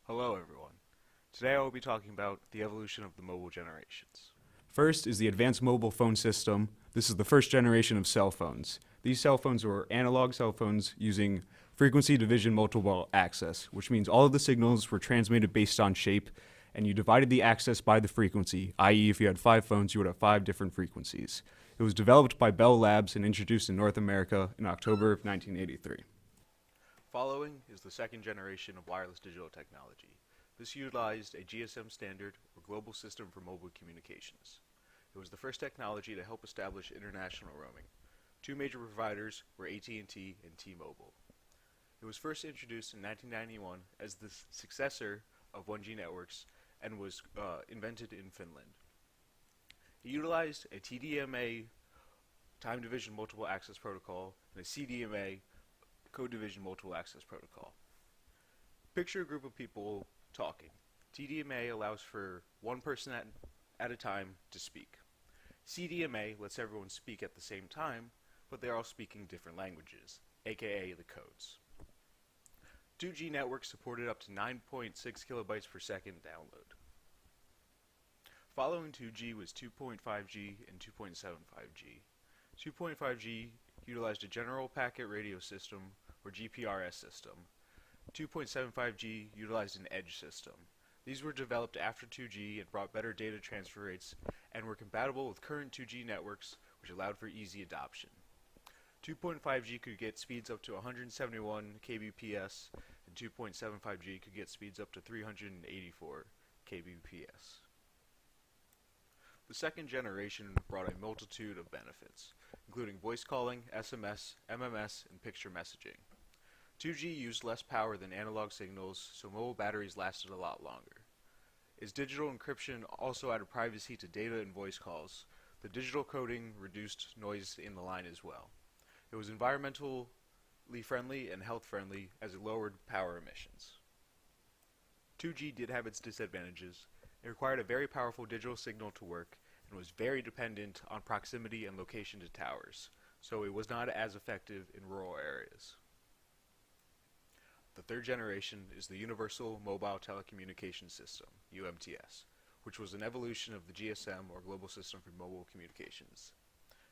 Hello everyone. Today I will be talking about the evolution of the mobile generations. First is the advanced mobile phone system. This is the first generation of cell phones. These cell phones were analog cell phones using frequency division multiple access, which means all of the signals were transmitted based on shape, and you divided the access by the frequency, i.e. if you had 5 phones, you would have 5 different frequencies. It was developed by Bell Labs and introduced in North America in October of 1983. Following is the second generation of wireless digital technology. This utilized a GSM standard, or Global System for Mobile Communications. It was the first technology to help establish international roaming. Two major providers were AT&T and T-Mobile. It was first introduced in 1991 as the successor of 1G networks and was invented in Finland. It utilized a TDMA, time division multiple access protocol, and a CDMA, code division multiple access protocol. Picture a group of people talking. TDMA allows for one person at a time to speak. CDMA lets everyone speak at the same time, but they're all speaking different languages, aka the codes. 2G networks supported up to 9.6 kilobytes per second download. Following 2G was 2.5G and 2.75G. 2.5G utilized a general packet radio system, or GPRS system. 2.75G utilized an edge system. These were developed after 2G and brought better data transfer rates and were compatible with current 2G networks, which allowed for easy adoption. 2.5G could get speeds up to 171 kbps, and 2.75G could get speeds up to 384 kbps. The second generation brought a multitude of benefits, including voice calling, SMS, MMS, and picture messaging. 2G used less power than analog signals, so mobile batteries lasted a lot longer. Its digital encryption also added privacy to data and voice calls. The digital coding reduced noise in the line as well. It was environmentally friendly and health friendly as it lowered power emissions. 2G did have its disadvantages. It required a very powerful digital signal to work and was very dependent on proximity and location to towers, so it was not as effective in rural areas. The third generation is the Universal Mobile Telecommunications System, UMTS, which was an evolution of the GSM, or Global System for Mobile Communications.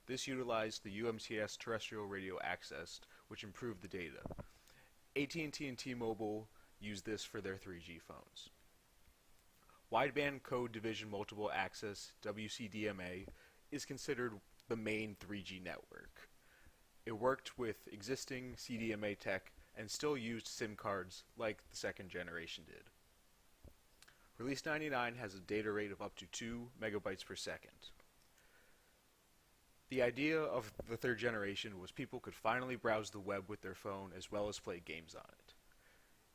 This utilized the UMTS terrestrial radio access, which improved the data. AT&T and T-Mobile used this for their 3G phones. Wideband Code Division Multiple Access, WCDMA, is considered the main 3G network. It worked with existing CDMA tech and still used SIM cards like the second generation did. Release 99 has a data rate of up to 2 megabytes per second. The idea of the third generation was people could finally browse the web with their phone as well as play games on it.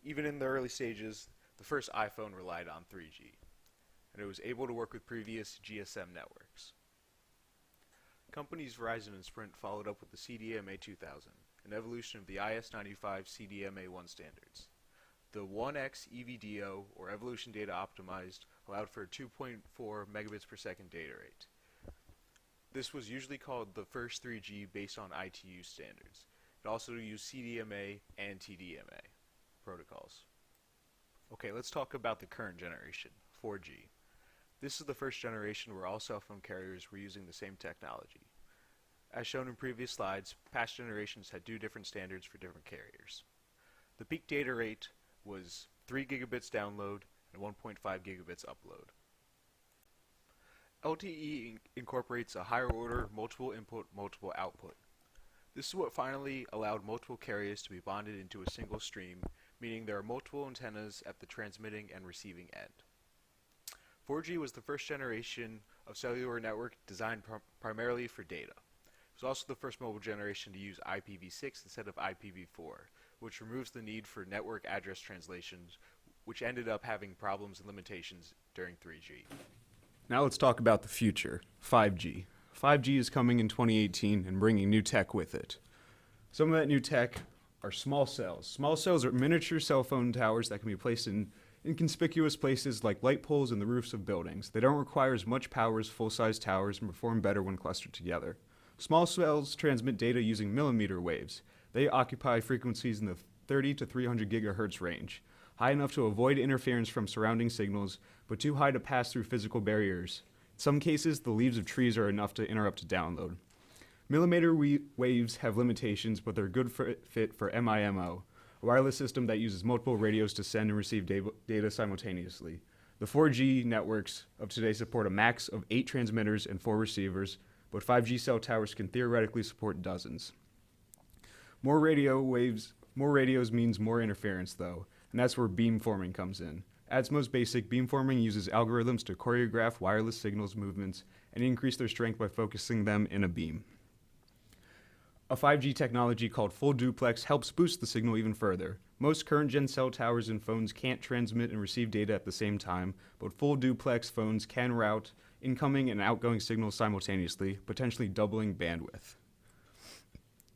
Even in the early stages, the first iPhone relied on 3G, and it was able to work with previous GSM networks. Companies Verizon and Sprint followed up with the CDMA 2000, an evolution of the IS-95 CDMA1 standards. The 1X EVDO, or Evolution Data Optimized, allowed for a 2.4 megabits per second data rate. This was usually called the first 3G based on ITU standards. It also used CDMA and TDMA protocols. Okay, let's talk about the current generation, 4G. This is the first generation where all cell phone carriers were using the same technology. As shown in previous slides, past generations had 2 different standards for different carriers. The peak data rate was 3 gigabits download and 1.5 gigabits upload. LTE incorporates a higher order multiple input, multiple output. This is what finally allowed multiple carriers to be bonded into a single stream, meaning there are multiple antennas at the transmitting and receiving end. 4G was the first generation of cellular network designed primarily for data. It was also the first mobile generation to use IPv6 instead of IPv4, which removes the need for network address translations, which ended up having problems and limitations during 3G. Now let's talk about the future, 5G. 5G is coming in 2018 and bringing new tech with it. Some of that new tech are small cells. Small cells are miniature cell phone towers that can be placed in inconspicuous places like light poles and the roofs of buildings. They don't require as much power as full-size towers and perform better when clustered together. Small cells transmit data using millimeter waves. They occupy frequencies in the 30 to 300 gigahertz range. high enough to avoid interference from surrounding signals, but too high to pass through physical barriers. In some cases, the leaves of trees are enough to interrupt a download. Millimeter waves have limitations, but they're a good fit for MIMO, a wireless system that uses multiple radios to send and receive data simultaneously. The 4G networks of today support a max of 8 transmitters and 4 receivers, but 5G cell towers can theoretically support dozens. More radios means more interference, though, and that's where beamforming comes in. At its most basic, beamforming uses algorithms to choreograph wireless signals movements and increase their strength by focusing them in a beam. A 5G technology called full duplex helps boost the signal even further. Most current-gen cell towers and phones can't transmit and receive data at the same time, but full duplex phones can route incoming and outgoing signals simultaneously, potentially doubling bandwidth.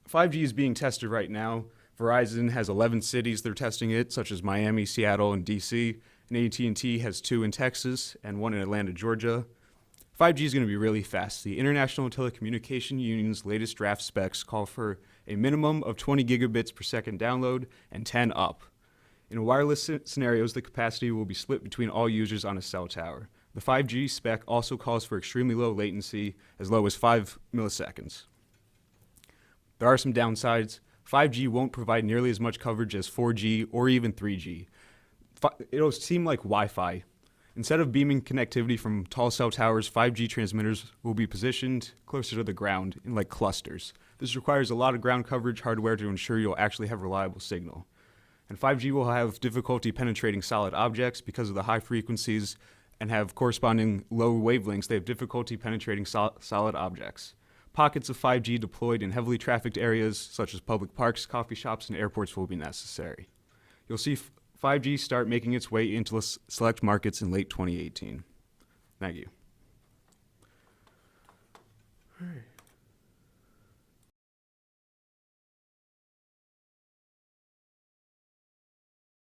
5G is being tested right now. Verizon has 11 cities they're testing it, such as Miami, Seattle, and DC, and AT&T has 2 in Texas and 1 in Atlanta, Georgia. 5G is going to be really fast. The International Telecommunication Union's latest draft specs call for a minimum of 20 gigabits per second download and 10 up. In wireless scenarios, the capacity will be split between all users on a cell tower. The 5G spec also calls for extremely low latency, as low as 5 milliseconds. There are some downsides. 5G won't provide nearly as much coverage as 4G or even 3G. It'll seem like Wi-Fi. Instead of beaming connectivity from tall cell towers, 5G transmitters will be positioned closer to the ground in like clusters. This requires a lot of ground coverage hardware to ensure you'll actually have reliable signal. And 5G will have difficulty penetrating solid objects because of the high frequencies and have corresponding low wavelengths. They have difficulty penetrating solid objects. Pockets of 5G deployed in heavily trafficked areas such as public parks, coffee shops, and airports will be necessary. You'll see 5G start making its way into select markets in late 2018. Thank you. All right.